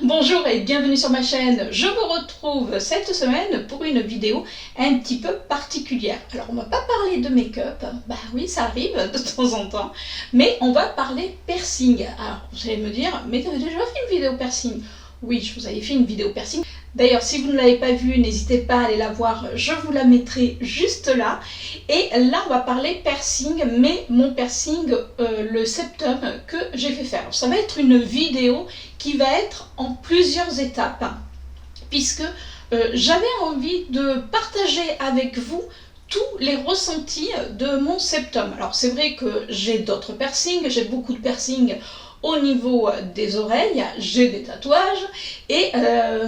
Bonjour et bienvenue sur ma chaîne. Je vous retrouve cette semaine pour une vidéo un petit peu particulière. Alors on va pas parler de make-up, bah oui ça arrive de temps en temps, mais on va parler piercing. Alors vous allez me dire, mais tu avais déjà fait une vidéo piercing? Oui, je vous avais fait une vidéo piercing. D'ailleurs, si vous ne l'avez pas vue, n'hésitez pas à aller la voir, je vous la mettrai juste là. Et là, on va parler piercing, mais mon piercing, le septum que j'ai fait faire. Alors, ça va être une vidéo qui va être en plusieurs étapes, puisque j'avais envie de partager avec vous tous les ressentis de mon septum. Alors, c'est vrai que j'ai d'autres piercings, j'ai beaucoup de piercings au niveau des oreilles, j'ai des tatouages et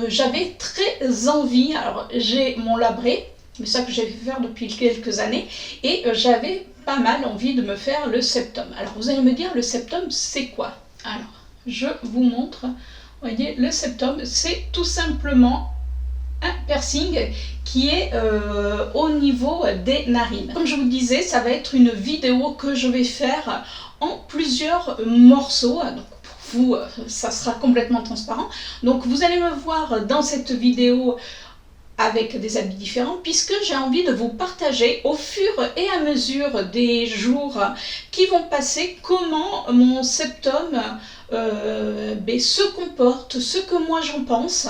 j'avais très envie, alors j'ai mon labré, mais ça que j'ai fait faire depuis quelques années, et j'avais pas mal envie de me faire le septum. Alors vous allez me dire, le septum c'est quoi? Alors je vous montre, vous voyez, le septum c'est tout simplement un piercing qui est au niveau des narines. Comme je vous disais, ça va être une vidéo que je vais faire en plusieurs morceaux. Donc pour vous, ça sera complètement transparent. Donc vous allez me voir dans cette vidéo avec des habits différents, puisque j'ai envie de vous partager au fur et à mesure des jours qui vont passer comment mon septum se comporte, ce que moi j'en pense.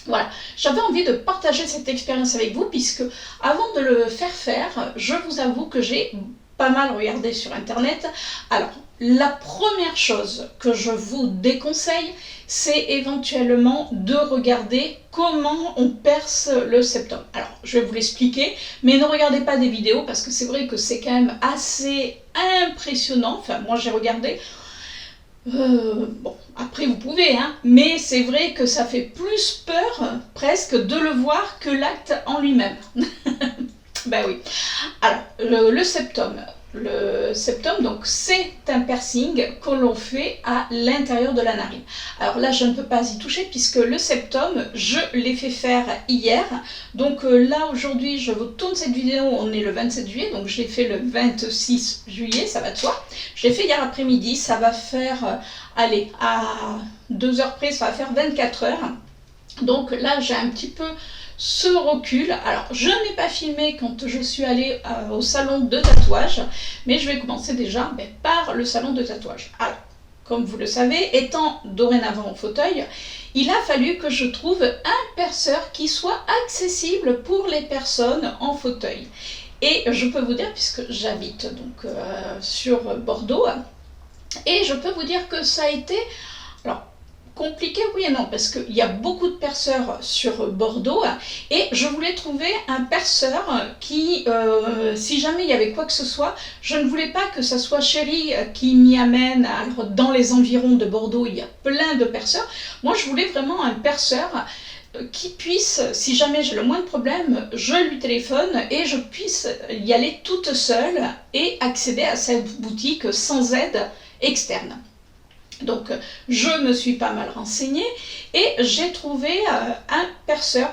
Voilà, j'avais envie de partager cette expérience avec vous, puisque avant de le faire, je vous avoue que j'ai pas mal regardé sur internet. Alors, la première chose que je vous déconseille, c'est éventuellement de regarder comment on perce le septum. Alors, je vais vous l'expliquer, mais ne regardez pas des vidéos, parce que c'est vrai que c'est quand même assez impressionnant. Enfin, moi j'ai regardé. Bon, après vous pouvez, hein, mais c'est vrai que ça fait plus peur presque de le voir que l'acte en lui-même. Ben oui. Alors, le septum. Le septum, donc, c'est un piercing que l'on fait à l'intérieur de la narine. Alors là, je ne peux pas y toucher puisque le septum, je l'ai fait faire hier. Donc là, aujourd'hui, je vous tourne cette vidéo, on est le 27 juillet, donc je l'ai fait le 26 juillet, ça va de soi. Je l'ai fait hier après-midi, ça va faire, allez, à 2 heures près, ça va faire 24 heures. Donc là, j'ai un petit peu ce recul. Alors, je n'ai pas filmé quand je suis allée au salon de tatouage, mais je vais commencer déjà par le salon de tatouage. Alors, comme vous le savez, étant dorénavant en fauteuil, il a fallu que je trouve un perceur qui soit accessible pour les personnes en fauteuil. Et je peux vous dire, puisque j'habite donc sur Bordeaux, et je peux vous dire que ça a été... Alors, compliqué, oui et non, parce qu'il y a beaucoup de perceurs sur Bordeaux et je voulais trouver un perceur qui, si jamais il y avait quoi que ce soit, je ne voulais pas que ça soit Chéri qui m'y amène. Alors, dans les environs de Bordeaux, il y a plein de perceurs. Moi, je voulais vraiment un perceur qui puisse, si jamais j'ai le moindre problème, je lui téléphone et je puisse y aller toute seule et accéder à cette boutique sans aide externe. Donc je me suis pas mal renseignée et j'ai trouvé un perceur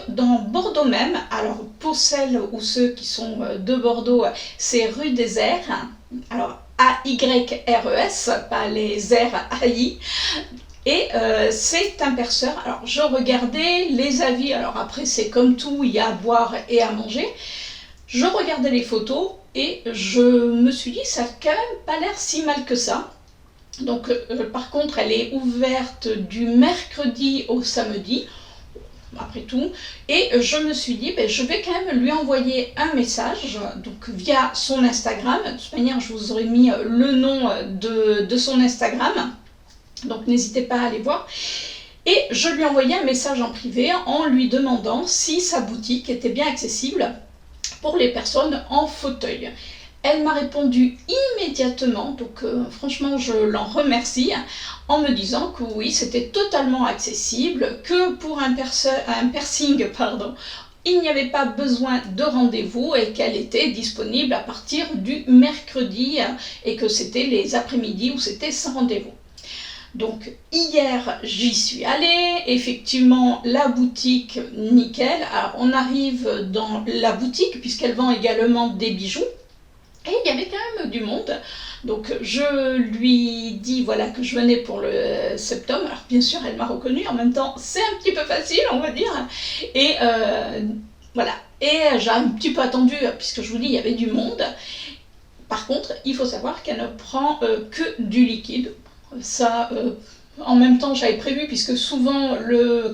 dans Bordeaux même. Alors pour celles ou ceux qui sont de Bordeaux, c'est rue des Airs. Alors A-Y-R-E-S, pas les R A-I. Et c'est un perceur. Alors je regardais les avis, alors après c'est comme tout, il y a à boire et à manger. Je regardais les photos et je me suis dit ça n'a quand même pas l'air si mal que ça. Donc par contre elle est ouverte du mercredi au samedi, après tout, et je me suis dit je vais quand même lui envoyer un message, donc via son Instagram. De toute manière je vous aurais mis le nom de son Instagram, donc n'hésitez pas à aller voir. Et je lui ai envoyé un message en privé en lui demandant si sa boutique était bien accessible pour les personnes en fauteuil. Elle m'a répondu immédiatement, donc franchement je l'en remercie, en me disant que oui, c'était totalement accessible, que pour un piercing, il n'y avait pas besoin de rendez-vous et qu'elle était disponible à partir du mercredi et que c'était les après-midi où c'était sans rendez-vous. Donc hier j'y suis allée, effectivement la boutique nickel. Alors on arrive dans la boutique puisqu'elle vend également des bijoux. Et il y avait quand même du monde, Donc je lui dis voilà que je venais pour le septum. Alors bien sûr elle m'a reconnue, en même temps c'est un petit peu facile on va dire. Et voilà. Et j'ai un petit peu attendu puisque je vous dis il y avait du monde. Par contre il faut savoir qu'elle ne prend que du liquide. Ça en même temps j'avais prévu puisque souvent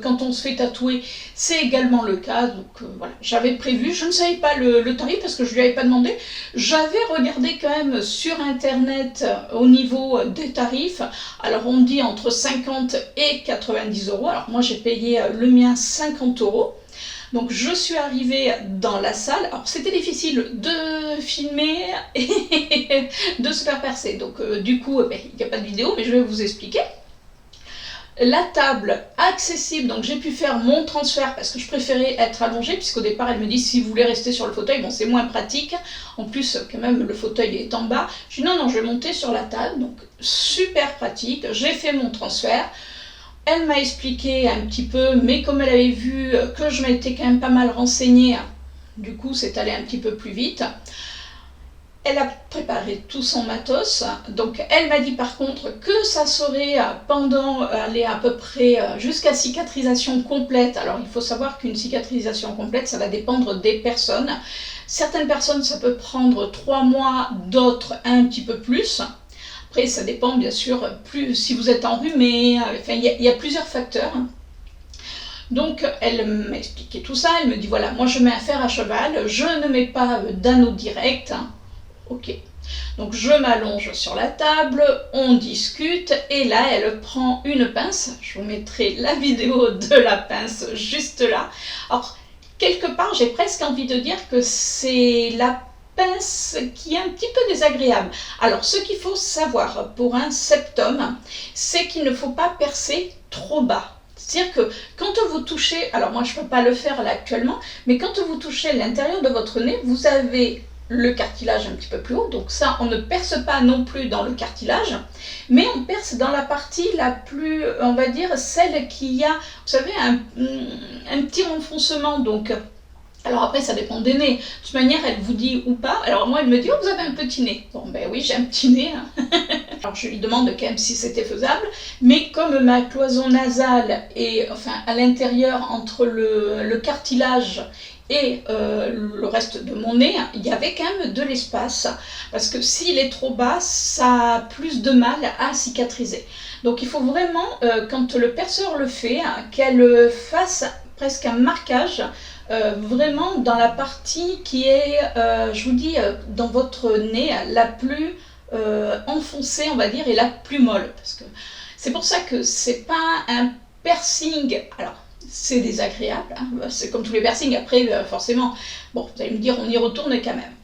quand on se fait tatouer c'est également le cas, donc voilà, j'avais prévu, je ne savais pas le tarif parce que je ne lui avais pas demandé, j'avais regardé quand même sur internet au niveau des tarifs, alors on dit entre 50 et 90 euros, alors moi j'ai payé le mien 50 euros. Donc je suis arrivée dans la salle, alors c'était difficile de filmer et de se faire percer, donc du coup il n'y a pas de vidéo mais je vais vous expliquer. La table accessible, donc j'ai pu faire mon transfert parce que je préférais être allongée puisqu'au départ elle me dit si vous voulez rester sur le fauteuil, bon c'est moins pratique, en plus quand même le fauteuil est en bas, je dis non je vais monter sur la table, donc super pratique, j'ai fait mon transfert. Elle m'a expliqué un petit peu, mais comme elle avait vu que je m'étais quand même pas mal renseignée, du coup c'est allé un petit peu plus vite. Elle a préparé tout son matos, donc elle m'a dit par contre que ça serait pendant aller à peu près jusqu'à cicatrisation complète. Alors il faut savoir qu'une cicatrisation complète ça va dépendre des personnes. Certaines personnes ça peut prendre 3 mois, d'autres un petit peu plus. Après ça dépend bien sûr plus si vous êtes enrhumé, enfin il y a plusieurs facteurs. Donc elle m'a expliqué tout ça, elle me dit voilà moi je mets un fer à cheval, je ne mets pas d'anneau direct. Ok, donc je m'allonge sur la table, on discute et là elle prend une pince, je vous mettrai la vidéo de la pince juste là. Alors quelque part j'ai presque envie de dire que c'est la pince qui est un petit peu désagréable. Alors ce qu'il faut savoir pour un septum, c'est qu'il ne faut pas percer trop bas. C'est-à-dire que quand vous touchez, alors moi je ne peux pas le faire là actuellement, mais quand vous touchez l'intérieur de votre nez, vous avez le cartilage un petit peu plus haut, donc ça on ne perce pas non plus dans le cartilage, mais on perce dans la partie la plus, on va dire, celle qui a, vous savez, un petit renfoncement, donc alors après ça dépend des nez, de toute manière elle vous dit ou pas, alors moi elle me dit oh vous avez un petit nez, bon ben oui j'ai un petit nez, hein. Alors je lui demande quand même si c'était faisable, mais comme ma cloison nasale est enfin à l'intérieur entre le cartilage et le reste de mon nez, il y avait quand même de l'espace, parce que s'il est trop bas, ça a plus de mal à cicatriser. Donc il faut vraiment, quand le perceur le fait, qu'elle fasse presque un marquage, vraiment dans la partie qui est, je vous dis, dans votre nez, la plus enfoncée, on va dire, et la plus molle. Parce que c'est pour ça que c'est pas un piercing, alors c'est désagréable, hein, c'est comme tous les piercings, après forcément, bon, vous allez me dire, on y retourne quand même.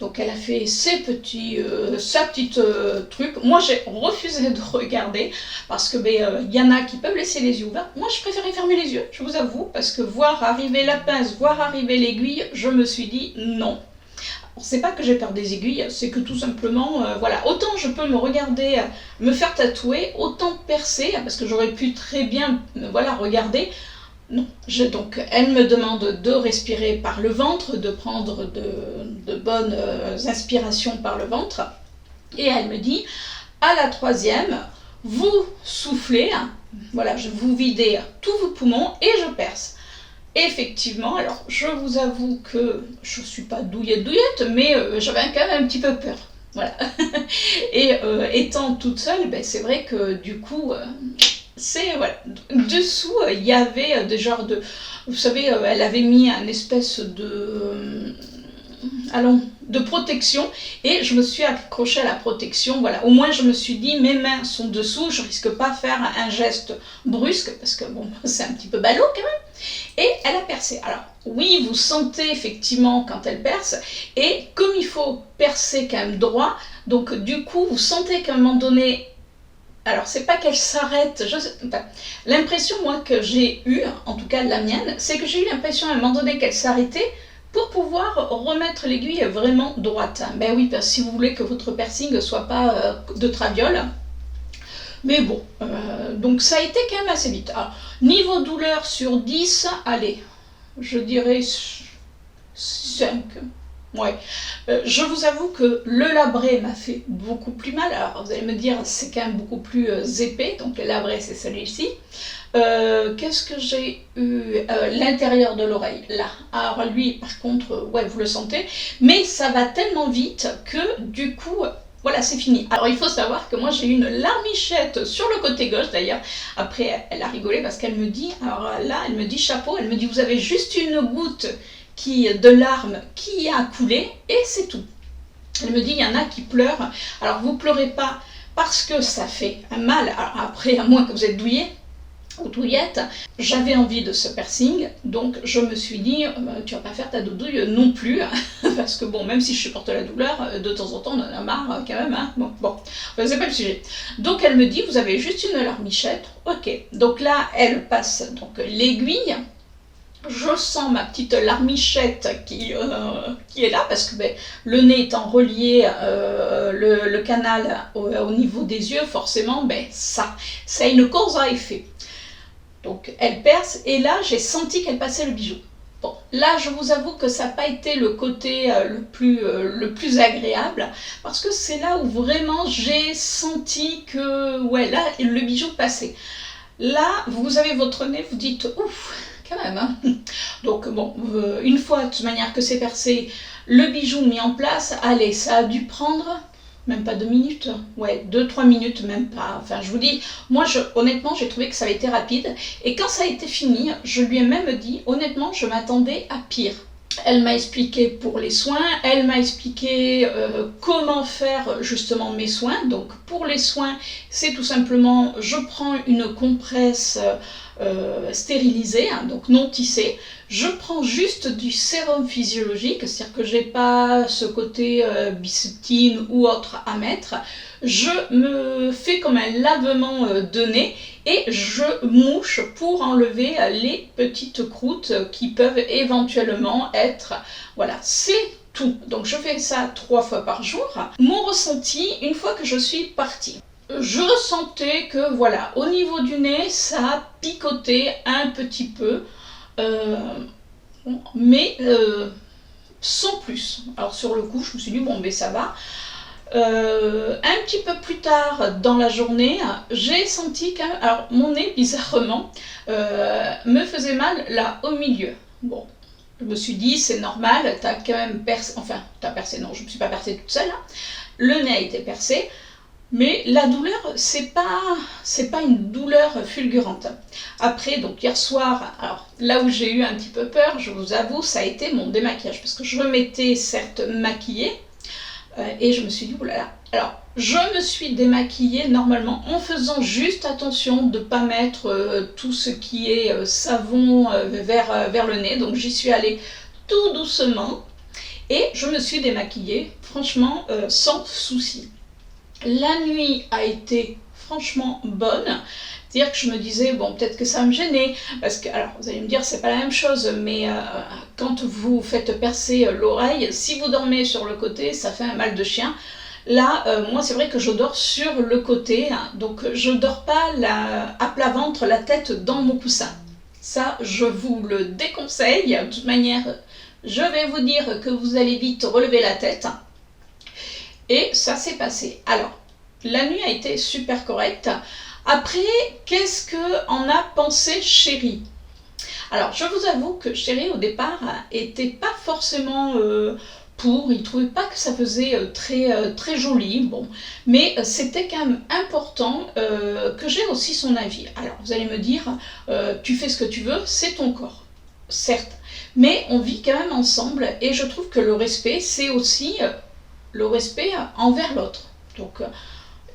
Donc elle a fait sa petite truc. Moi j'ai refusé de regarder parce que y en a qui peuvent laisser les yeux ouverts. Moi je préférais fermer les yeux, je vous avoue, parce que voir arriver la pince, voir arriver l'aiguille, je me suis dit non. C'est pas que j'ai peur des aiguilles, c'est que tout simplement, voilà, autant je peux me regarder, me faire tatouer, autant percer, parce que j'aurais pu très bien, voilà, regarder. Non, donc elle me demande de respirer par le ventre, de prendre de bonnes inspirations par le ventre, et elle me dit, à la 3e, vous soufflez, voilà, vous videz tous vos poumons et je perce. Effectivement, alors je vous avoue que je ne suis pas douillette, mais j'avais quand même un petit peu peur. Voilà. Et étant toute seule, c'est vrai que du coup, c'est voilà. Dessous, il y avait des genres de. Vous savez, elle avait mis un espèce de. De protection, et je me suis accrochée à la protection, voilà, au moins je me suis dit mes mains sont dessous, je risque pas de faire un geste brusque, parce que bon, c'est un petit peu ballot quand même, et elle a percé. Alors oui, vous sentez effectivement quand elle perce, et comme il faut percer quand même droit, donc du coup vous sentez qu'à un moment donné, alors c'est pas qu'elle s'arrête, l'impression moi que j'ai eue, en tout cas la mienne, c'est que j'ai eu l'impression à un moment donné qu'elle s'arrêtait, pour pouvoir remettre l'aiguille vraiment droite. Ben oui, parce que si vous voulez que votre piercing ne soit pas de traviole. Mais bon, donc ça a été quand même assez vite. Alors, niveau douleur sur 10, allez, je dirais 5. Ouais, je vous avoue que le labré m'a fait beaucoup plus mal. Alors vous allez me dire, c'est quand même beaucoup plus épais, donc le labré c'est celui-ci. Qu'est-ce que j'ai eu l'intérieur de l'oreille, là. Alors lui, par contre, ouais, vous le sentez, mais ça va tellement vite que du coup, voilà, c'est fini. Alors il faut savoir que moi j'ai eu une larmichette sur le côté gauche, d'ailleurs. Après, elle a rigolé parce qu'elle me dit, alors là, elle me dit chapeau, elle me dit vous avez juste une goutte de larmes qui a coulé et c'est tout. Elle me dit il y en a qui pleurent. Alors vous pleurez pas parce que ça fait un mal. Alors, après, à moins que vous êtes douillé ou douillette, j'avais envie de ce piercing, donc je me suis dit tu vas pas faire ta doudouille non plus, parce que bon, même si je supporte la douleur, de temps en temps on en a marre quand même, hein. Bon, c'est pas le sujet. Donc elle me dit vous avez juste une larmichette, ok. Donc là elle passe donc l'aiguille. Je sens ma petite larmichette qui est là, parce que le nez étant relié, le canal au niveau des yeux, forcément, ça a une cause à effet. Donc elle perce, et là j'ai senti qu'elle passait le bijou. Bon, là je vous avoue que ça n'a pas été le côté le plus agréable, parce que c'est là où vraiment j'ai senti que, ouais, là le bijou passait. Là, vous avez votre nez, vous dites, ouf, quand même, hein. Donc bon, une fois de toute manière que c'est percé, le bijou mis en place, allez, ça a dû prendre même pas 2 minutes, ouais, 2-3 minutes, même pas. Enfin, je vous dis, moi, honnêtement, j'ai trouvé que ça a été rapide. Et quand ça a été fini, je lui ai même dit, honnêtement, je m'attendais à pire. Elle m'a expliqué pour les soins, elle m'a expliqué comment faire justement mes soins. Donc pour les soins, c'est tout simplement, je prends une compresse stérilisée, hein, donc non tissée. Je prends juste du sérum physiologique, c'est-à-dire que j'ai pas ce côté Biceptine ou autre à mettre. Je me fais comme un lavement de nez et je mouche pour enlever les petites croûtes qui peuvent éventuellement être... Voilà, c'est tout. Donc je fais ça 3 fois par jour. Mon ressenti, une fois que je suis partie, je ressentais que, voilà, au niveau du nez, ça a picoté un petit peu, mais sans plus. Alors sur le coup, je me suis dit, bon, ça va. Un petit peu plus tard dans la journée, j'ai senti quand même, alors mon nez bizarrement me faisait mal là au milieu. Bon, je me suis dit c'est normal, t'as quand même percé, enfin t'as percé, non, je ne me suis pas percée toute seule, hein. Le nez a été percé, mais la douleur c'est pas une douleur fulgurante. Après, donc hier soir, alors là où j'ai eu un petit peu peur, je vous avoue, ça a été mon démaquillage, parce que je m'étais certes maquillée. Et je me suis dit, oulala. Alors, je me suis démaquillée normalement en faisant juste attention de ne pas mettre tout ce qui est savon vers le nez. Donc, j'y suis allée tout doucement et je me suis démaquillée, franchement, sans souci. La nuit a été franchement bonne. C'est-à-dire que je me disais, bon, peut-être que ça me gênait, parce que, alors, vous allez me dire, c'est pas la même chose, mais quand vous faites percer l'oreille, si vous dormez sur le côté, ça fait un mal de chien. Là, moi, c'est vrai que je dors sur le côté, hein, donc je dors pas à plat ventre, la tête dans mon coussin. Ça, je vous le déconseille. De toute manière, je vais vous dire que vous allez vite relever la tête. Et ça s'est passé. Alors, la nuit a été super correcte. Après, qu'est-ce qu'en a pensé Chéri? Alors, je vous avoue que Chéri, au départ, était pas forcément pour. Il trouvait pas que ça faisait très joli. Bon, mais c'était quand même important que j'ai aussi son avis. Alors, vous allez me dire, tu fais ce que tu veux, c'est ton corps. Certes, mais on vit quand même ensemble et je trouve que le respect, c'est aussi le respect envers l'autre. Donc,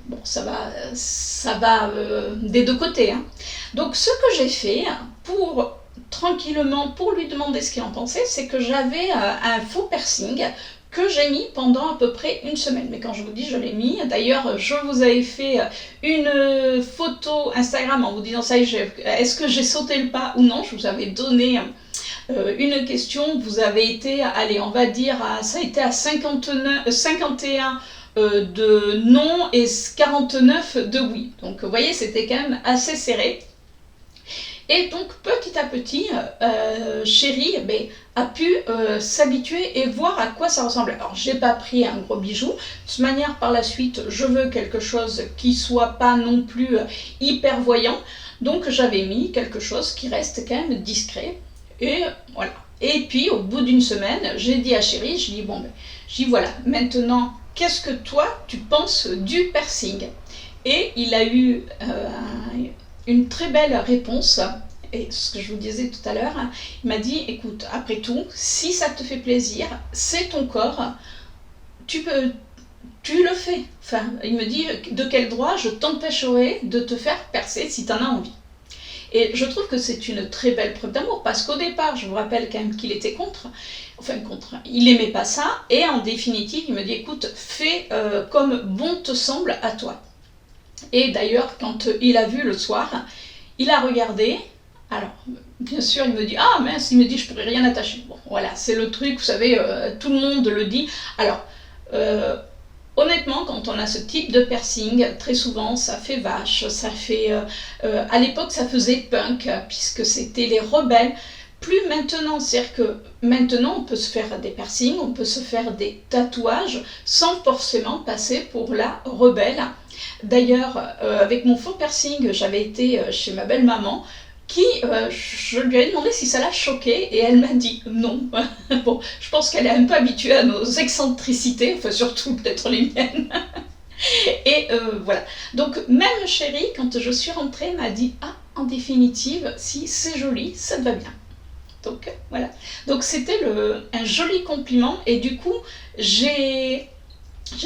bon, ça va des deux côtés, hein. Donc ce que j'ai fait tranquillement pour lui demander ce qu'il en pensait, c'est que j'avais un faux piercing que j'ai mis pendant à peu près 1 semaine. Mais quand je vous dis je l'ai mis, d'ailleurs je vous avais fait une photo Instagram en vous disant ça, est-ce que j'ai sauté le pas ou non. Je vous avais donné une question, vous avez été, allez, on va dire, ça a été à 51 de non et 49 de oui. Donc vous voyez, c'était quand même assez serré. Et donc petit à petit, Chérie a pu s'habituer et voir à quoi ça ressemblait. Alors j'ai pas pris un gros bijou, de toute manière par la suite je veux quelque chose qui soit pas non plus hyper voyant, donc j'avais mis quelque chose qui reste quand même discret, et voilà. Et puis au bout d'une semaine, j'ai dit à Chérie, je dis bon voilà, maintenant qu'est-ce que toi tu penses du piercing? Et il a eu une très belle réponse, et ce que je vous disais tout à l'heure, il m'a dit écoute, après tout, si ça te fait plaisir, c'est ton corps, tu le fais. Enfin, il me dit de quel droit je t'empêcherai de te faire percer si tu en as envie. Et je trouve que c'est une très belle preuve d'amour, parce qu'au départ, je vous rappelle quand même qu'il était contre, il n'aimait pas ça, et en définitive, il me dit écoute, fais comme bon te semble à toi. Et d'ailleurs, quand il a vu le soir, il a regardé, alors bien sûr il me dit ah mince, il me dit je pourrais rien attacher. Bon voilà, c'est le truc, vous savez, tout le monde le dit. Alors honnêtement, quand on a ce type de piercing, très souvent ça fait vache, ça fait à l'époque ça faisait punk, puisque c'était les rebelles. Plus maintenant, c'est-à-dire que maintenant on peut se faire des piercings, on peut se faire des tatouages sans forcément passer pour la rebelle. D'ailleurs, avec mon faux piercing, j'avais été chez ma belle-maman, qui, je lui ai demandé si ça l'a choquée, et elle m'a dit non. Bon, je pense qu'elle est un peu habituée à nos excentricités, enfin surtout peut-être les miennes. Et voilà. Donc même Chérie, quand je suis rentrée, m'a dit ah, en définitive, si c'est joli, ça te va bien. Donc voilà. Donc c'était un joli compliment, et du coup, j'ai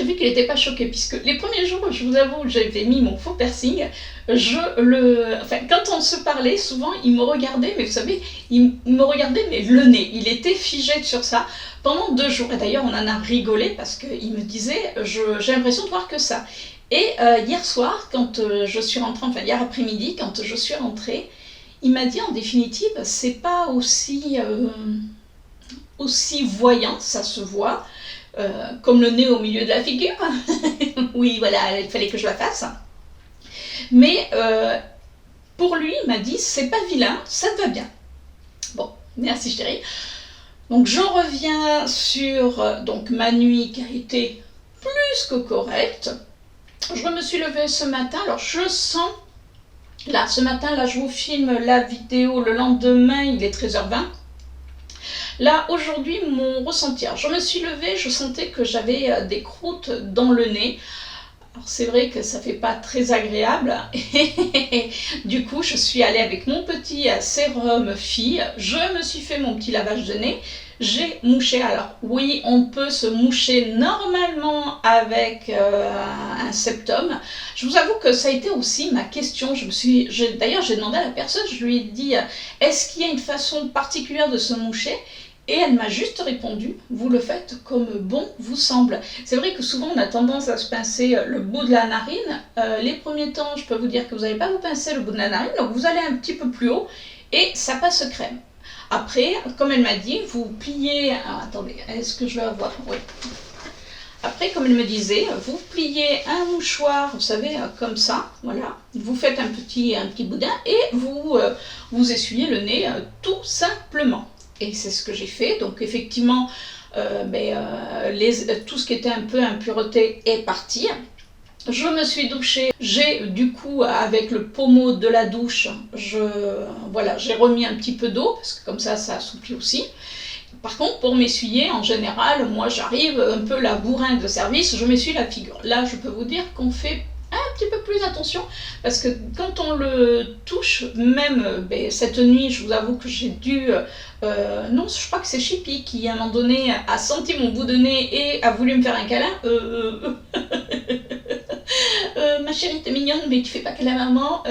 vu qu'il n'était pas choqué, puisque les premiers jours, je vous avoue, j'avais mis mon faux piercing, quand on se parlait, souvent, il me regardait, mais vous savez, il me regardait, mais le nez, il était figé sur ça pendant 2 jours, et d'ailleurs, on en a rigolé, parce qu'il me disait, j'ai l'impression de voir que ça. Et hier soir, quand je suis rentrée, enfin hier après-midi, quand je suis rentrée, il m'a dit, en définitive, c'est pas aussi voyant, ça se voit, comme le nez au milieu de la figure. Oui, voilà, il fallait que je la fasse. Mais pour lui, il m'a dit, c'est pas vilain, ça te va bien. Bon, merci Chérie. Donc j'en reviens sur ma nuit qui a été plus que correcte. Je me suis levée ce matin, alors je sens, là, ce matin, là, je vous filme la vidéo le lendemain, il est 13h20. Là, aujourd'hui, mon ressenti, je me suis levée, je sentais que j'avais des croûtes dans le nez. Alors c'est vrai que ça fait pas très agréable. Du coup, je suis allée avec mon petit sérum fille, je me suis fait mon petit lavage de nez, j'ai mouché. Alors oui, on peut se moucher normalement avec un septum. Je vous avoue que ça a été aussi ma question. D'ailleurs, j'ai demandé à la personne, je lui ai dit, est-ce qu'il y a une façon particulière de se moucher ? Et elle m'a juste répondu, vous le faites comme bon vous semble. C'est vrai que souvent on a tendance à se pincer le bout de la narine. Les premiers temps, je peux vous dire que vous n'allez pas vous pincer le bout de la narine, donc vous allez un petit peu plus haut et ça passe crème. Après, comme elle m'a dit, vous pliez... Alors, attendez, est-ce que je vais avoir... Oui. Après, comme elle me disait, vous pliez un mouchoir, vous savez, comme ça, voilà. Vous faites un petit boudin et vous essuyez le nez tout simplement. Et c'est ce que j'ai fait. Donc effectivement, tout ce qui était un peu impureté est parti. Je me suis douchée. J'ai du coup, avec le pommeau de la douche, j'ai remis un petit peu d'eau, parce que comme ça assouplit aussi. Par contre, pour m'essuyer, en général, moi j'arrive un peu la bourrin de service, je m'essuie la figure. Là, je peux vous dire qu'on fait un petit peu plus attention, parce que quand on le touche, même cette nuit, je vous avoue que j'ai dû... non, je crois que c'est Chippy qui, à un moment donné, a senti mon bout de nez et a voulu me faire un câlin. Ma chérie, t'es mignonne, mais tu fais pas câlin à maman,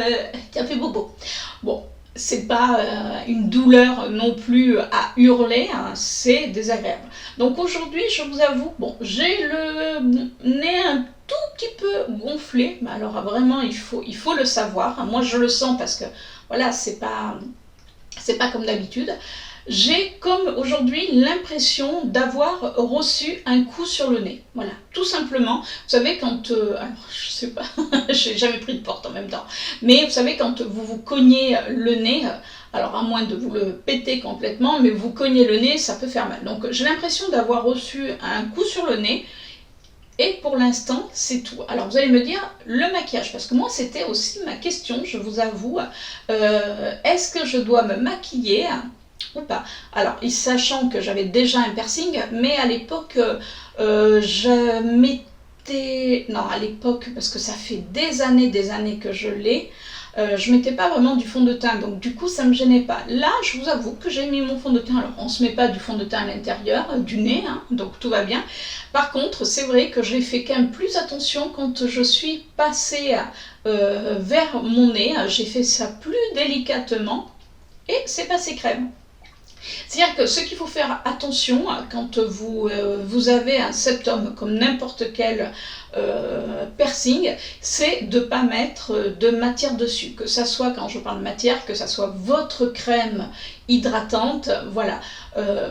tu as fait bobo. Bon, c'est pas une douleur non plus à hurler, hein, c'est désagréable. Donc aujourd'hui, je vous avoue, bon, j'ai le nez un tout petit peu gonflé, mais alors vraiment, il faut le savoir. Moi, je le sens parce que, voilà, c'est pas comme d'habitude. J'ai comme aujourd'hui l'impression d'avoir reçu un coup sur le nez. Voilà, tout simplement. Vous savez, quand... alors, je sais pas, je j'ai jamais pris de porte en même temps. Mais vous savez, quand vous vous cognez le nez, alors à moins de vous le péter complètement, mais vous cognez le nez, ça peut faire mal. Donc j'ai l'impression d'avoir reçu un coup sur le nez. Et pour l'instant, c'est tout. Alors vous allez me dire, le maquillage, parce que moi c'était aussi ma question, je vous avoue, est-ce que je dois me maquiller ou pas? Alors, sachant que j'avais déjà un piercing, mais à l'époque, je mettais... Non, à l'époque, parce que ça fait des années que je l'ai, je mettais pas vraiment du fond de teint, donc du coup ça me gênait pas. Là, je vous avoue que j'ai mis mon fond de teint. Alors on se met pas du fond de teint à l'intérieur du nez, hein, donc tout va bien. Par contre, c'est vrai que j'ai fait quand même plus attention quand je suis passée vers mon nez. J'ai fait ça plus délicatement et c'est passé crème. C'est-à-dire que ce qu'il faut faire attention quand vous avez un septum comme n'importe quel piercing, c'est de ne pas mettre de matière dessus. Que ça soit, quand je parle de matière, que ça soit votre crème hydratante, voilà.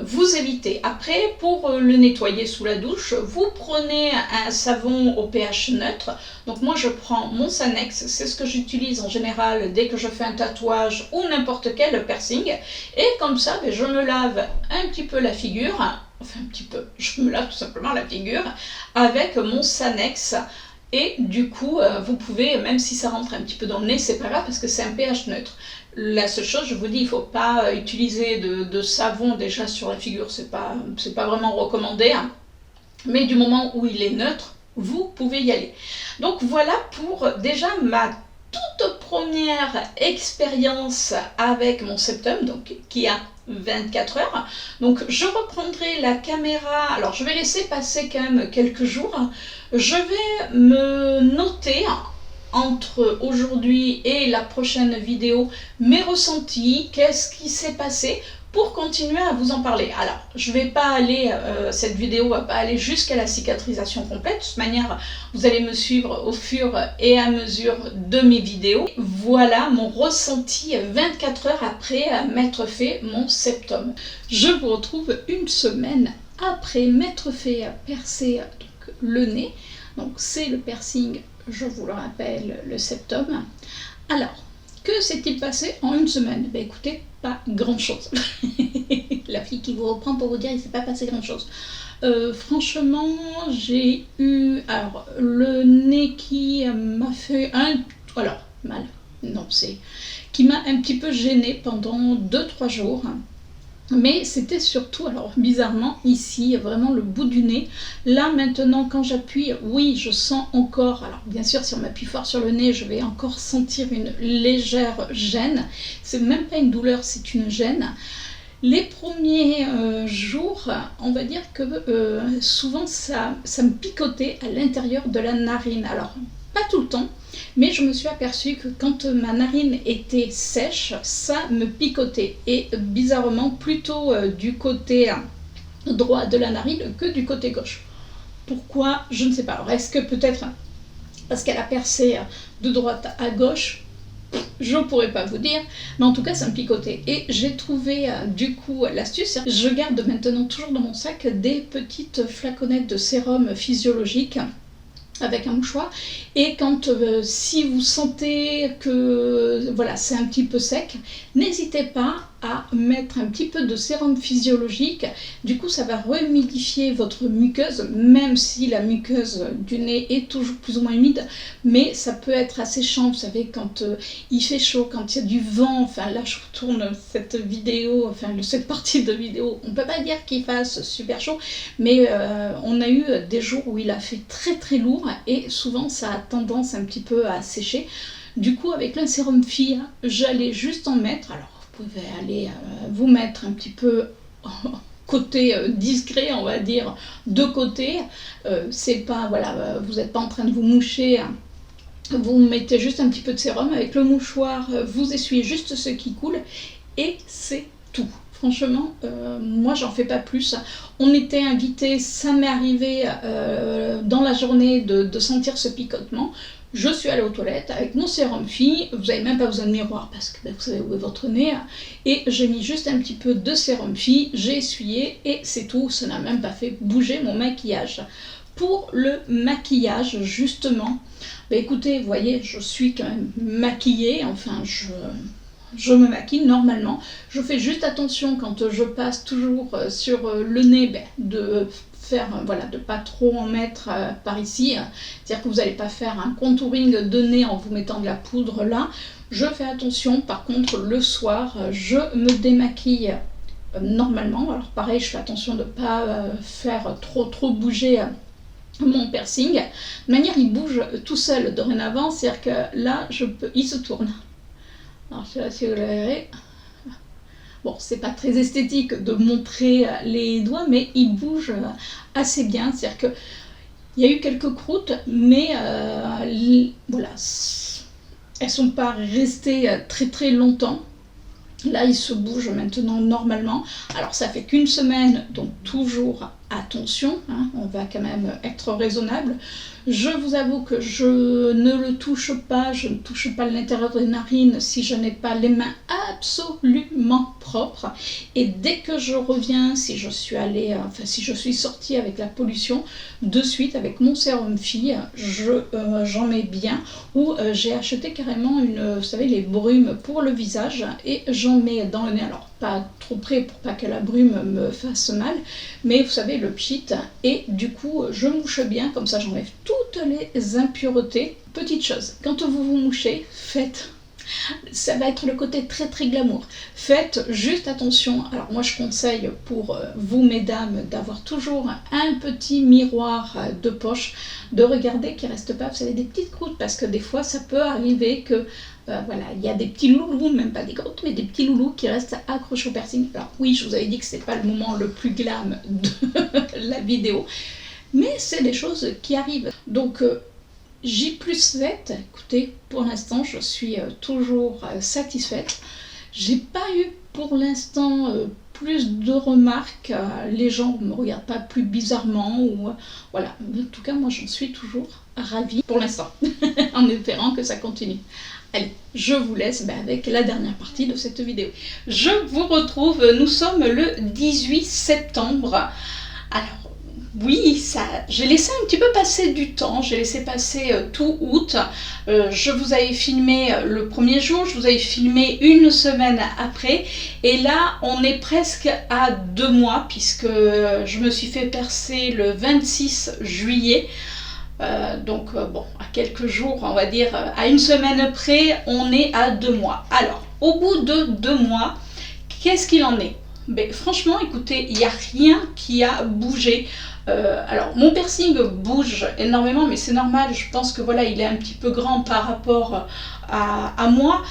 Vous évitez. Après, pour le nettoyer sous la douche, vous prenez un savon au pH neutre. Donc moi je prends mon Sanex, c'est ce que j'utilise en général dès que je fais un tatouage ou n'importe quel piercing. Et comme ça, je me lave un petit peu la figure, enfin un petit peu, je me lave tout simplement la figure avec mon Sanex. Et du coup, vous pouvez, même si ça rentre un petit peu dans le nez, c'est pas grave parce que c'est un pH neutre. La seule chose, je vous dis, il ne faut pas utiliser de savon déjà sur la figure, c'est pas vraiment recommandé. Hein. Mais du moment où il est neutre, vous pouvez y aller. Donc voilà pour déjà ma toute première expérience avec mon septum, donc qui a 24 heures. Donc je reprendrai la caméra, alors je vais laisser passer quand même quelques jours. Je vais me noter entre aujourd'hui et la prochaine vidéo mes ressentis, qu'est-ce qui s'est passé pour continuer à vous en parler. Alors, je vais pas aller, cette vidéo va pas aller jusqu'à la cicatrisation complète. De toute manière, vous allez me suivre au fur et à mesure de mes vidéos. Voilà mon ressenti 24 heures après m'être fait mon septum. Je vous retrouve une semaine après m'être fait percer donc, le nez. Donc, c'est le piercing, je vous le rappelle, le septum. Alors, que s'est-il passé en une semaine? Ben écoutez, pas grand-chose. La fille qui vous reprend pour vous dire il ne s'est pas passé grand-chose. Franchement, j'ai eu alors le nez qui m'a fait mal. Non, c'est qui m'a un petit peu gênée pendant 2-3 jours. Mais c'était surtout, alors bizarrement, ici, vraiment le bout du nez. Là, maintenant, quand j'appuie, oui, je sens encore, alors bien sûr, si on m'appuie fort sur le nez, je vais encore sentir une légère gêne. C'est même pas une douleur, c'est une gêne. Les premiers jours, on va dire que souvent, ça me picotait à l'intérieur de la narine. Alors, pas tout le temps, mais je me suis aperçue que quand ma narine était sèche, ça me picotait. Et bizarrement, plutôt du côté droit de la narine que du côté gauche. Pourquoi? Je ne sais pas. Alors, est-ce que peut-être parce qu'elle a percé de droite à gauche? Je ne pourrais pas vous dire, mais en tout cas ça me picotait. Et j'ai trouvé du coup l'astuce, je garde maintenant toujours dans mon sac des petites flaconnettes de sérum physiologique avec un mouchoir, et quand si vous sentez que voilà, c'est un petit peu sec, n'hésitez pas à mettre un petit peu de sérum physiologique. Du coup ça va rehumidifier votre muqueuse, même si la muqueuse du nez est toujours plus ou moins humide, mais ça peut être asséchant. Vous savez, quand il fait chaud, quand il y a du vent, enfin là je retourne cette vidéo, enfin cette partie de vidéo, on peut pas dire qu'il fasse super chaud, mais on a eu des jours où il a fait très très lourd, et souvent ça a tendance un petit peu à sécher. Du coup, avec le sérum fille, j'allais juste en mettre. Alors, vous pouvez aller vous mettre un petit peu côté discret, on va dire, de côté. C'est pas, voilà, vous n'êtes pas en train de vous moucher. Vous mettez juste un petit peu de sérum. Avec le mouchoir, vous essuyez juste ce qui coule. Et c'est tout. Franchement, moi j'en fais pas plus. On était invités, ça m'est arrivé dans la journée de sentir ce picotement. Je suis allée aux toilettes avec mon sérum fille, vous n'avez même pas besoin de miroir parce que vous savez où est votre nez, et j'ai mis juste un petit peu de sérum fille, j'ai essuyé et c'est tout, ça n'a même pas fait bouger mon maquillage. pour le maquillage, justement, bah écoutez, vous voyez, je suis quand même maquillée, enfin je me maquille normalement. Je fais juste attention quand je passe toujours sur le nez, bah, de faire, voilà, de pas trop en mettre par ici. C'est-à-dire que vous n'allez pas faire un contouring de nez en vous mettant de la poudre là. Je fais attention, par contre, le soir, je me démaquille normalement. Alors pareil, je fais attention de ne pas faire trop bouger mon piercing. De manière, il bouge tout seul dorénavant, c'est-à-dire que là, il se tourne. Alors je sais pas si vous le verrez. Bon, c'est pas très esthétique de montrer les doigts, mais il bouge assez bien. C'est-à-dire que il y a eu quelques croûtes, mais voilà, elles sont pas restées très longtemps. Là, il se bouge maintenant normalement. Alors, ça fait qu'une semaine, donc toujours attention, hein, on va quand même être raisonnable. Je vous avoue que je ne le touche pas, je ne touche pas l'intérieur des narines si je n'ai pas les mains absolument propres. Et dès que je reviens, si je suis allée, enfin si je suis sortie avec la pollution, de suite avec mon sérum fille, j'en mets bien. Ou j'ai acheté carrément vous savez, les brumes pour le visage et j'en mets dans le nez. Alors pas trop près pour pas que la brume me fasse mal, mais vous savez, le pchit, et du coup je mouche bien, comme ça j'enlève toutes les impuretés. Petite chose, quand vous vous mouchez, faites, ça va être le côté très glamour, faites juste attention. Alors moi je conseille pour vous mesdames d'avoir toujours un petit miroir de poche, de regarder qu'il ne reste pas, vous savez, des petites croûtes, parce que des fois ça peut arriver que voilà, il y a des petits loulous, même pas des croûtes, mais des petits loulous qui restent accrochés au piercing. Alors oui, je vous avais dit que c'est pas le moment le plus glam de la vidéo, mais c'est des choses qui arrivent. Donc J+7, écoutez, pour l'instant je suis toujours satisfaite. J'ai pas eu pour l'instant plus de remarques, les gens ne me regardent pas plus bizarrement, ou voilà, en tout cas moi j'en suis toujours ravie pour l'instant, en espérant que ça continue. Allez, je vous laisse avec la dernière partie de cette vidéo. Je vous retrouve, nous sommes le 18 septembre. Alors, oui, j'ai laissé un petit peu passer du temps, j'ai laissé passer tout août. Je vous avais filmé le premier jour, je vous avais filmé une semaine après. Et là, on est presque à 2 mois, puisque je me suis fait percer le 26 juillet. Donc bon, à quelques jours, on va dire à une semaine près, on est à 2 mois. Alors, au bout de 2 mois, qu'est-ce qu'il en est? Ben, franchement, écoutez, il n'y a rien qui a bougé. Alors, mon piercing bouge énormément, mais c'est normal. Je pense que voilà, il est un petit peu grand par rapport à moi,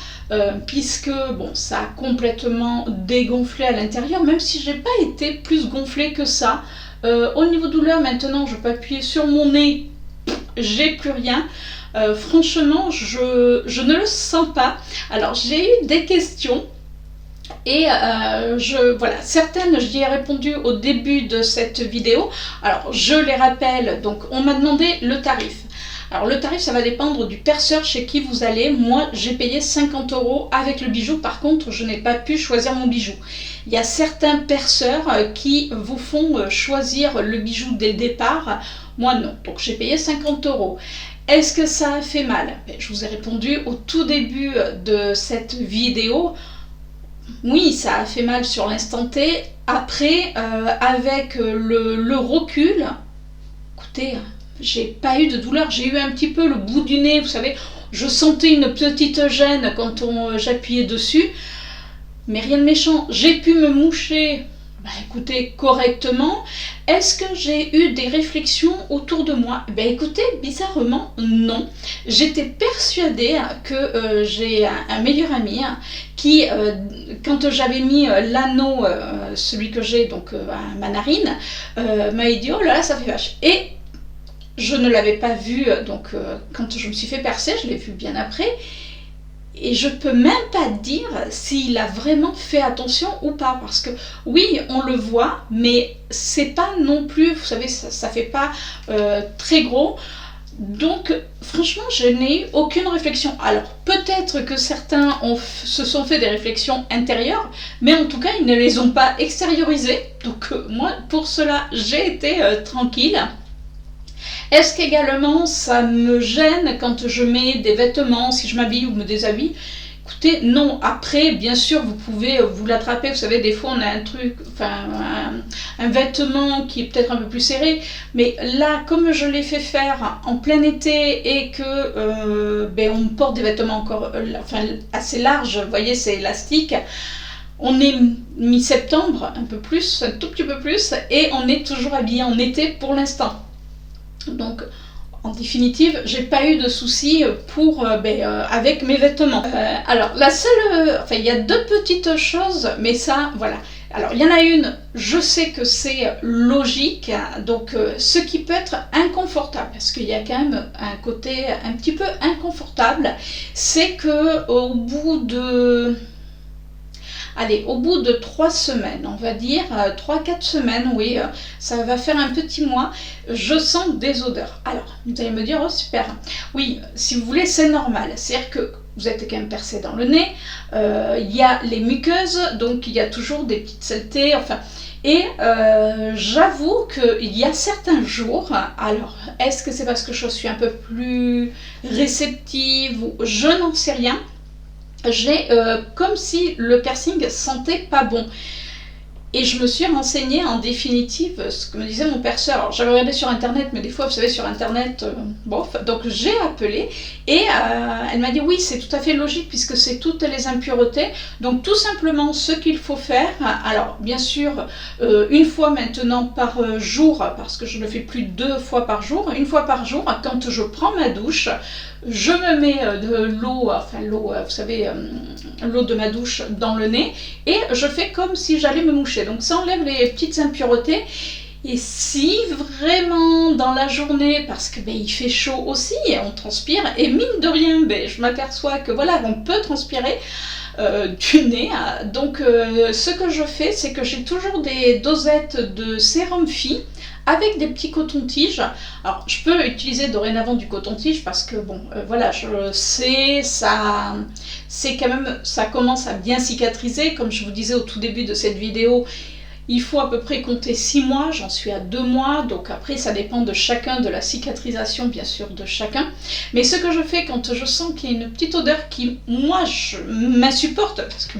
puisque bon, ça a complètement dégonflé à l'intérieur, même si j'ai pas été plus gonflée que ça. Au niveau douleur, maintenant, je peux appuyer sur mon nez. J'ai plus rien. Franchement, je ne le sens pas. Alors, j'ai eu des questions et voilà, certaines, j'y ai répondu au début de cette vidéo. Alors, je les rappelle. Donc, on m'a demandé le tarif. Alors, le tarif, ça va dépendre du perceur chez qui vous allez. Moi, j'ai payé 50 € avec le bijou. Par contre, je n'ai pas pu choisir mon bijou. Il y a certains perceurs qui vous font choisir le bijou dès le départ. Moi, non. Donc, j'ai payé 50 €. Est-ce que ça a fait mal? Je vous ai répondu au tout début de cette vidéo. Oui, ça a fait mal sur l'instant T. Après, avec le recul, écoutez, j'ai pas eu de douleur. J'ai eu un petit peu le bout du nez, vous savez, je sentais une petite gêne quand j'appuyais dessus, mais rien de méchant. J'ai pu me moucher, écoutez, correctement. Est-ce que j'ai eu des réflexions autour de moi? Écoutez, bizarrement, non. J'étais persuadée que j'ai un meilleur ami qui, quand j'avais mis l'anneau, celui que j'ai donc à ma narine, m'a dit oh là là, ça fait vache. Et je ne l'avais pas vu, donc quand je me suis fait percer, je l'ai vu bien après. Et je peux même pas dire s'il a vraiment fait attention ou pas, parce que oui, on le voit, mais c'est pas non plus, vous savez, ça fait pas très gros. Donc franchement, je n'ai eu aucune réflexion. Alors peut-être que certains se sont fait des réflexions intérieures, mais en tout cas ils ne les ont pas extériorisées. Donc moi pour cela j'ai été tranquille. Est-ce qu'également ça me gêne quand je mets des vêtements, si je m'habille ou me déshabille? Écoutez, non. Après, bien sûr, vous pouvez vous l'attraper. Vous savez, des fois, on a un truc, enfin, un vêtement qui est peut-être un peu plus serré. Mais là, comme je l'ai fait faire en plein été et que on porte des vêtements encore enfin, assez larges, vous voyez, c'est élastique. On est mi-septembre, un peu plus, un tout petit peu plus, et on est toujours habillé en été pour l'instant. Donc, en définitive, j'ai pas eu de soucis pour, avec mes vêtements. Alors, la seule... enfin, il y a deux petites choses, mais ça, voilà. Alors, il y en a une, je sais que c'est logique, donc ce qui peut être inconfortable, parce qu'il y a quand même un côté un petit peu inconfortable, c'est que au bout de... Allez, au bout de 3 semaines, on va dire, 3-4 semaines, oui, ça va faire un petit mois, je sens des odeurs. Alors, vous allez me dire, oh super, oui, si vous voulez, c'est normal. C'est-à-dire que vous êtes quand même percé dans le nez, il y a les muqueuses, donc il y a toujours des petites saletés, enfin... Et j'avoue qu'il y a certains jours, alors est-ce que c'est parce que je suis un peu plus réceptive ou je n'en sais rien, j'ai comme si le piercing sentait pas bon. Et je me suis renseignée en définitive, ce que me disait mon perceur. Alors j'avais regardé sur internet, mais des fois vous savez sur internet, bof, donc j'ai appelé et elle m'a dit oui c'est tout à fait logique puisque c'est toutes les impuretés. Donc tout simplement ce qu'il faut faire, alors bien sûr une fois maintenant par jour, parce que je ne le fais plus 2 fois par jour, une fois par jour quand je prends ma douche, je me mets de l'eau, enfin l'eau, vous savez, l'eau de ma douche dans le nez et je fais comme si j'allais me moucher. Donc ça enlève les petites impuretés. Et si vraiment dans la journée, parce que il fait chaud aussi et on transpire, et mine de rien, je m'aperçois que voilà, on peut transpirer du nez. Donc ce que je fais, c'est que j'ai toujours des dosettes de sérum Phi avec des petits cotons-tiges. Alors je peux utiliser dorénavant du coton-tige parce que bon voilà, je sais, ça c'est quand même, ça commence à bien cicatriser, comme je vous disais au tout début de cette vidéo. Il faut à peu près compter 6 mois, j'en suis à 2 mois, donc après ça dépend de chacun, de la cicatrisation bien sûr de chacun. Mais ce que je fais quand je sens qu'il y a une petite odeur qui, moi, m'insupporte, parce que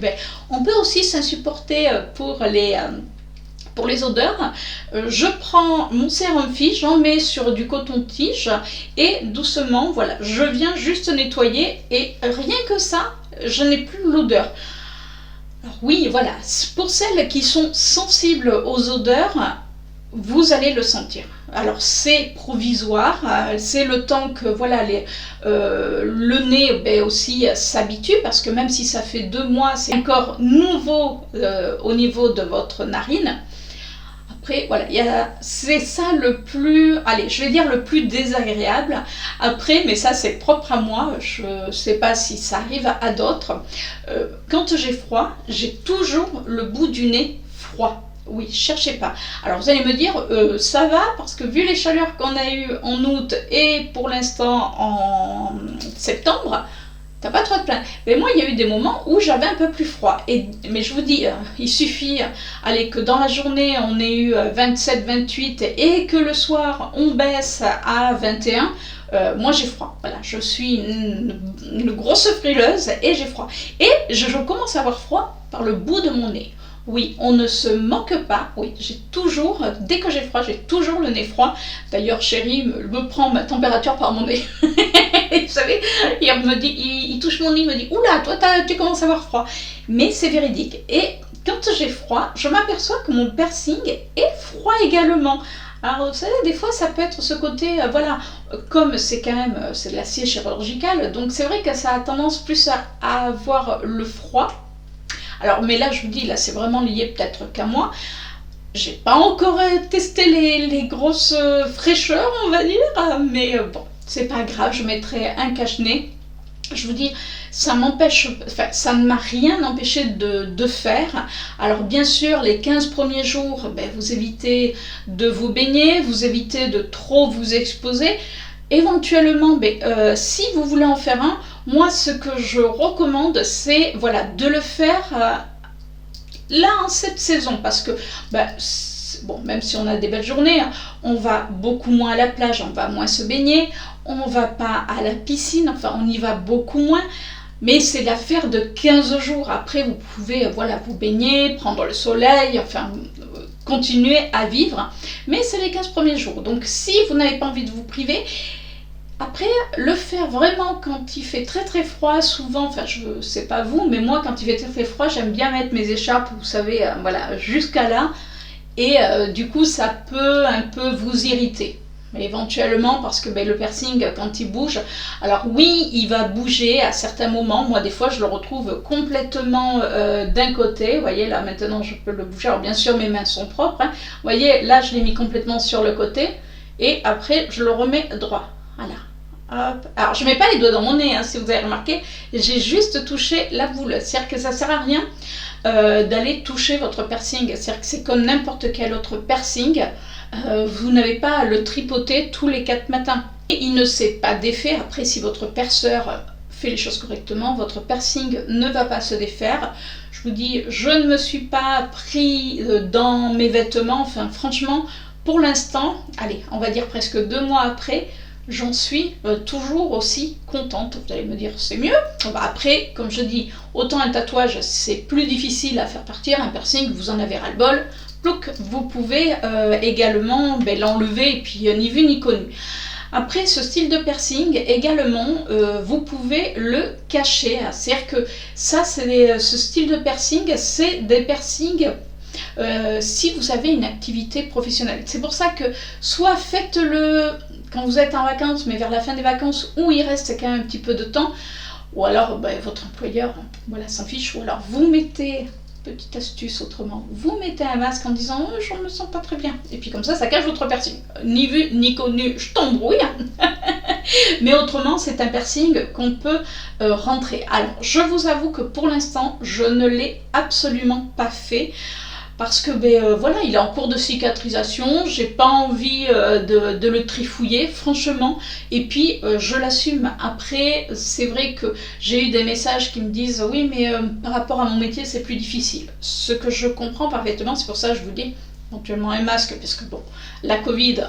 on peut aussi s'insupporter pour les odeurs, je prends mon sérum Phi, j'en mets sur du coton-tige et doucement, voilà, je viens juste nettoyer et rien que ça, je n'ai plus l'odeur. Alors oui, voilà, pour celles qui sont sensibles aux odeurs, vous allez le sentir. Alors c'est provisoire, c'est le temps que voilà le nez aussi s'habitue, parce que même si ça fait 2 mois, c'est encore nouveau au niveau de votre narine. Après, voilà, c'est ça le plus, allez, je vais dire le plus désagréable. Après, mais ça c'est propre à moi, je ne sais pas si ça arrive à d'autres. Quand j'ai froid, j'ai toujours le bout du nez froid. Oui, cherchez pas. Alors vous allez me dire, ça va, parce que vu les chaleurs qu'on a eues en août et pour l'instant en septembre, t'as pas trop de plainte. Mais moi, il y a eu des moments où j'avais un peu plus froid. Mais je vous dis, il suffit allez, que dans la journée, on ait eu 27, 28 et que le soir, on baisse à 21. Moi, j'ai froid. Voilà, je suis une grosse frileuse et j'ai froid. Et je commence à avoir froid par le bout de mon nez. Oui, on ne se moque pas. Oui, j'ai toujours, dès que j'ai froid, j'ai toujours le nez froid. D'ailleurs, chérie me prend ma température par mon nez. Vous savez, il touche mon nez, il me dit « Oula, toi, tu commences à avoir froid ». Mais c'est véridique. Et quand j'ai froid, je m'aperçois que mon piercing est froid également. Alors, vous savez, des fois, ça peut être ce côté, voilà, comme c'est quand même, c'est de l'acier chirurgical, donc c'est vrai que ça a tendance plus à avoir le froid. Alors, mais là, je vous dis, là, c'est vraiment lié peut-être qu'à moi. J'ai pas encore testé les grosses fraîcheurs, on va dire, mais bon, c'est pas grave, je mettrai un cache-nez. Je vous dis, ça m'empêche, enfin, ça ne m'a rien empêché de faire. Alors bien sûr, les 15 premiers jours, vous évitez de vous baigner, vous évitez de trop vous exposer. Éventuellement, si vous voulez en faire un, moi ce que je recommande, c'est voilà, de le faire là en cette saison, parce que bon, même si on a des belles journées, hein, on va beaucoup moins à la plage, on va moins se baigner, on va pas à la piscine, enfin on y va beaucoup moins. Mais c'est l'affaire de 15 jours. Après, vous pouvez voilà, vous baigner, prendre le soleil, enfin, continuer à vivre. Mais c'est les 15 premiers jours. Donc, si vous n'avez pas envie de vous priver, après, le faire vraiment quand il fait très très froid, souvent, enfin, je sais pas vous, mais moi, quand il fait très très froid, j'aime bien mettre mes écharpes, vous savez, voilà, jusqu'à là. Et du coup, ça peut un peu vous irriter. Éventuellement parce que le piercing quand il bouge, alors oui il va bouger à certains moments, moi des fois je le retrouve complètement d'un côté, vous voyez là maintenant je peux le bouger, alors bien sûr mes mains sont propres, hein. Vous voyez là je l'ai mis complètement sur le côté et après je le remets droit, voilà. Hop. Alors je mets pas les doigts dans mon nez, hein, si vous avez remarqué, j'ai juste touché la boule, c'est-à-dire que ça sert à rien d'aller toucher votre piercing, c'est-à-dire que c'est comme n'importe quel autre piercing. Vous n'avez pas à le tripoter tous les 4 matins. Et il ne s'est pas défait. Après, si votre perceur fait les choses correctement, votre piercing ne va pas se défaire. Je vous dis, je ne me suis pas pris dans mes vêtements. Enfin, franchement, pour l'instant, allez, on va dire presque 2 mois après, j'en suis toujours aussi contente. Vous allez me dire, c'est mieux. Après, comme je dis, autant un tatouage, c'est plus difficile à faire partir. Un piercing, vous en avez ras-le-bol. Donc vous pouvez également l'enlever et puis ni vu ni connu. Après ce style de piercing également vous pouvez le cacher, c'est-à-dire que ça c'est ce style de piercing, c'est des piercings si vous avez une activité professionnelle. C'est pour ça que soit faites-le quand vous êtes en vacances, mais vers la fin des vacances où il reste quand même un petit peu de temps, ou alors votre employeur voilà, s'en fiche, ou alors vous mettez... Petite astuce autrement, vous mettez un masque en disant oh, je ne me sens pas très bien, et puis comme ça cache votre piercing, ni vu ni connu, je t'embrouille. Mais autrement c'est un piercing qu'on peut rentrer. Alors je vous avoue que pour l'instant je ne l'ai absolument pas fait parce que voilà, il est en cours de cicatrisation, j'ai pas envie de le trifouiller franchement, et puis je l'assume. Après c'est vrai que j'ai eu des messages qui me disent oui mais par rapport à mon métier c'est plus difficile, ce que je comprends parfaitement, c'est pour ça que je vous dis éventuellement un masque, parce que bon, la Covid,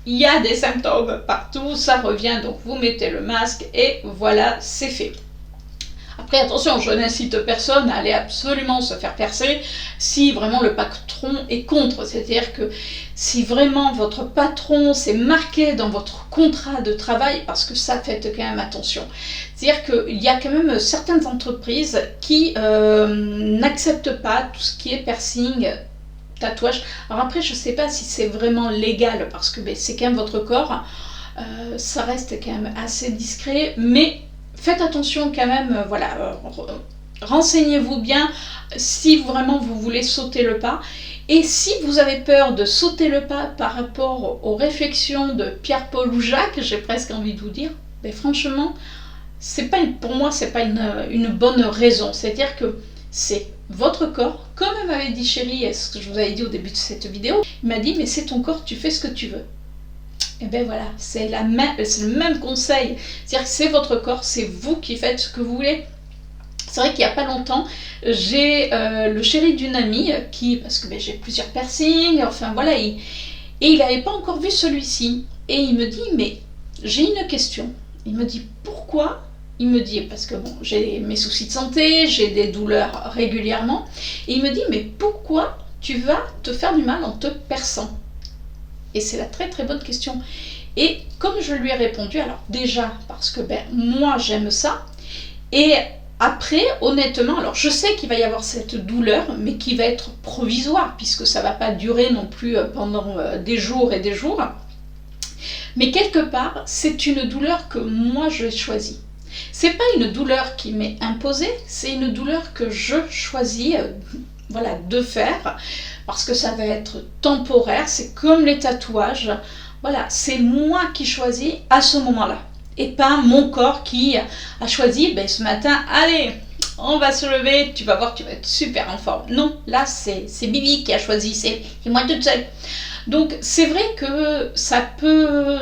il y a des symptômes partout, ça revient, donc vous mettez le masque et voilà, c'est fait. Après attention, je n'incite personne à aller absolument se faire percer si vraiment le patron est contre, c'est-à-dire que si vraiment votre patron s'est marqué dans votre contrat de travail, parce que ça faites quand même attention, c'est-à-dire qu'il y a quand même certaines entreprises qui n'acceptent pas tout ce qui est piercing, tatouage. Alors après je ne sais pas si c'est vraiment légal parce que c'est quand même votre corps, ça reste quand même assez discret, mais faites attention quand même, voilà, renseignez-vous bien si vraiment vous voulez sauter le pas. Et si vous avez peur de sauter le pas par rapport aux réflexions de Pierre, Paul ou Jacques, j'ai presque envie de vous dire, franchement, c'est pas pour moi, c'est pas une bonne raison. C'est-à-dire que c'est votre corps, comme m'avait dit Chérie, et ce que je vous avais dit au début de cette vidéo, il m'a dit mais c'est ton corps, tu fais ce que tu veux. Et bien voilà, c'est le même conseil, c'est-à-dire que c'est votre corps, c'est vous qui faites ce que vous voulez. C'est vrai qu'il n'y a pas longtemps, j'ai le chéri d'une amie qui, parce que j'ai plusieurs piercings, enfin voilà, et il n'avait pas encore vu celui-ci. Et il me dit, mais j'ai une question. Il me dit, pourquoi? Il me dit, parce que bon, j'ai mes soucis de santé, j'ai des douleurs régulièrement, et il me dit, mais pourquoi tu vas te faire du mal en te perçant? Et c'est la très très bonne question. Et comme je lui ai répondu, alors déjà parce que moi j'aime ça, et après honnêtement, alors je sais qu'il va y avoir cette douleur, mais qui va être provisoire, puisque ça ne va pas durer non plus pendant des jours et des jours. Mais quelque part, c'est une douleur que moi j'ai choisie. C'est pas une douleur qui m'est imposée, c'est une douleur que je choisis voilà, de faire, parce que ça va être temporaire, c'est comme les tatouages, voilà, c'est moi qui choisis à ce moment-là, et pas mon corps qui a choisi, ce matin, allez, on va se lever, tu vas voir, tu vas être super en forme. Non, là c'est Bibi qui a choisi, c'est moi toute seule. Donc c'est vrai que ça peut,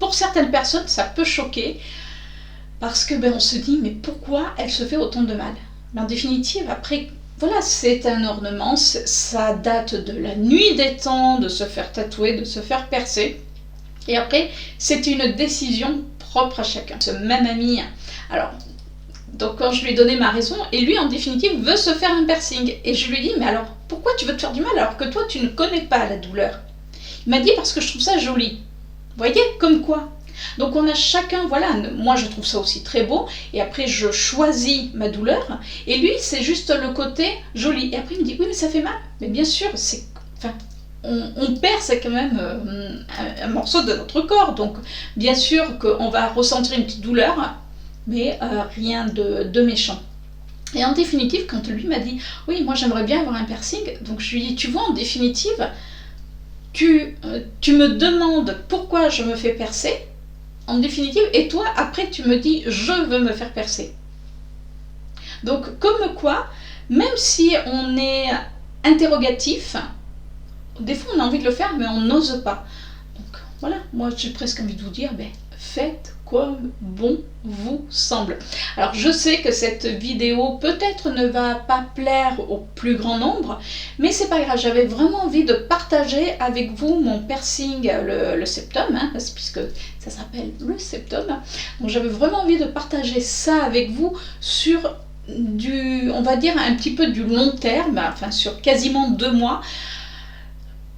pour certaines personnes, ça peut choquer, parce que on se dit, mais pourquoi elle se fait autant de mal? En définitive, après, voilà, c'est un ornement, ça date de la nuit des temps, de se faire tatouer, de se faire percer. Et après, c'est une décision propre à chacun. Ce même ami, alors, donc quand je lui ai donné ma raison, et lui en définitive veut se faire un piercing. Et je lui ai dit, mais alors, pourquoi tu veux te faire du mal alors que toi tu ne connais pas la douleur? Il m'a dit, parce que je trouve ça joli. Vous voyez, comme quoi. Donc on a chacun, voilà, moi je trouve ça aussi très beau, et après je choisis ma douleur, et lui c'est juste le côté joli. Et après il me dit, oui mais ça fait mal. Mais bien sûr, on perd, c'est quand même un morceau de notre corps, donc bien sûr qu'on va ressentir une petite douleur, mais rien de méchant. Et en définitive, quand lui m'a dit, oui moi j'aimerais bien avoir un piercing, donc je lui ai dit, tu vois en définitive, tu me demandes pourquoi je me fais percer, en définitive, et toi, après, tu me dis, je veux me faire percer. Donc, comme quoi, même si on est interrogatif, des fois, on a envie de le faire, mais on n'ose pas. Donc, voilà, moi, j'ai presque envie de vous dire, faites comme bon vous semble. Alors je sais que cette vidéo peut-être ne va pas plaire au plus grand nombre, mais c'est pas grave, j'avais vraiment envie de partager avec vous mon piercing, le septum, hein, puisque ça s'appelle le septum. Donc j'avais vraiment envie de partager ça avec vous sur on va dire un petit peu du long terme, enfin sur quasiment 2 mois.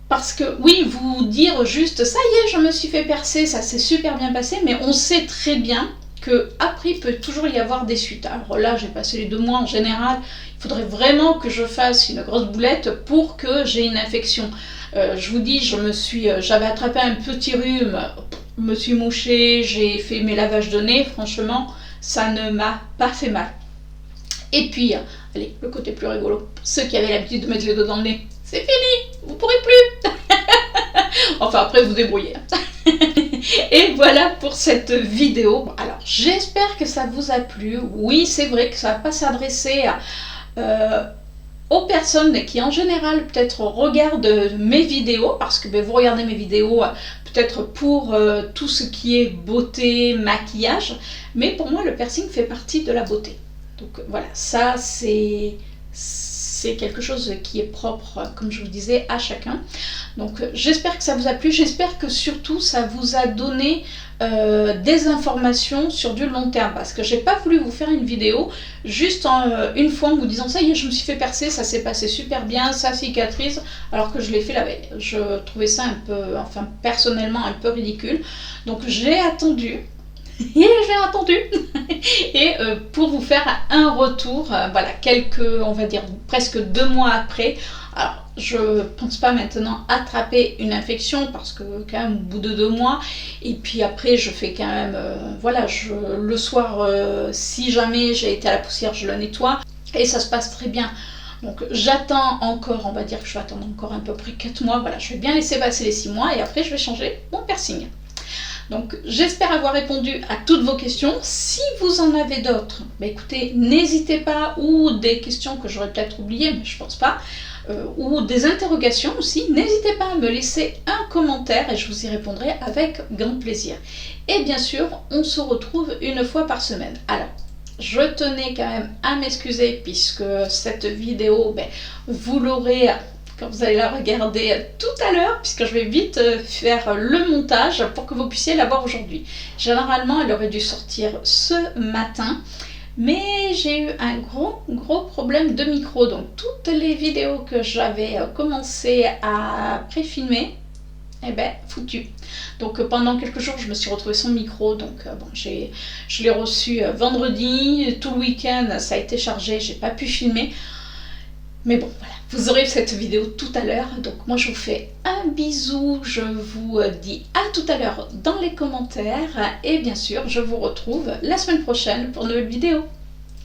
Parce que oui, vous dire juste ça y est, je me suis fait percer, ça s'est super bien passé, mais on sait très bien qu'après il peut toujours y avoir des suites. Alors là, j'ai passé les 2 mois en général, il faudrait vraiment que je fasse une grosse boulette pour que j'ai une infection. Je vous dis, j'avais attrapé un petit rhume, me suis mouchée, j'ai fait mes lavages de nez, franchement, ça ne m'a pas fait mal. Et puis, allez, le côté plus rigolo, ceux qui avaient l'habitude de mettre les doigts dans le nez, c'est fini, vous pourrez plus. Enfin, après, vous débrouillez. Et voilà pour cette vidéo. Alors, j'espère que ça vous a plu. Oui, c'est vrai que ça va pas s'adresser aux personnes qui, en général, peut-être regardent mes vidéos, parce que vous regardez mes vidéos peut-être pour tout ce qui est beauté, maquillage, mais pour moi, le piercing fait partie de la beauté. Donc voilà, ça c'est quelque chose qui est propre, comme je vous disais, à chacun. Donc j'espère que ça vous a plu, j'espère que surtout ça vous a donné des informations sur du long terme, parce que j'ai pas voulu vous faire une vidéo juste une fois en vous disant ça y est, je me suis fait percer, ça s'est passé super bien, ça cicatrise, alors que je l'ai fait la veille. Je trouvais ça un peu, enfin personnellement un peu ridicule, donc j'ai attendu. Et pour vous faire un retour, voilà, on va dire presque 2 mois après. Alors je pense pas maintenant attraper une infection, parce que quand même au bout de 2 mois, et puis après je fais quand même, voilà, le soir, si jamais j'ai été à la poussière, je le nettoie, et ça se passe très bien. Donc j'attends encore, on va dire que je vais attendre encore à peu près 4 mois, voilà, je vais bien laisser passer les 6 mois, et après je vais changer mon piercing. Donc j'espère avoir répondu à toutes vos questions. Si vous en avez d'autres, écoutez, n'hésitez pas, ou des questions que j'aurais peut-être oubliées, mais je pense pas, ou des interrogations aussi, n'hésitez pas à me laisser un commentaire et je vous y répondrai avec grand plaisir. Et bien sûr, on se retrouve une fois par semaine. Alors, je tenais quand même à m'excuser, puisque cette vidéo, vous l'aurez quand vous allez la regarder tout à l'heure, puisque je vais vite faire le montage pour que vous puissiez la voir aujourd'hui. Généralement, elle aurait dû sortir ce matin, mais j'ai eu un gros problème de micro, donc toutes les vidéos que j'avais commencé à pré-filmer, foutu. Donc pendant quelques jours, je me suis retrouvée sans micro, donc je l'ai reçu vendredi, tout le week-end, ça a été chargé, j'ai pas pu filmer. Mais bon, voilà, vous aurez cette vidéo tout à l'heure. Donc moi, je vous fais un bisou. Je vous dis à tout à l'heure dans les commentaires. Et bien sûr, je vous retrouve la semaine prochaine pour une nouvelle vidéo.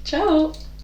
Ciao!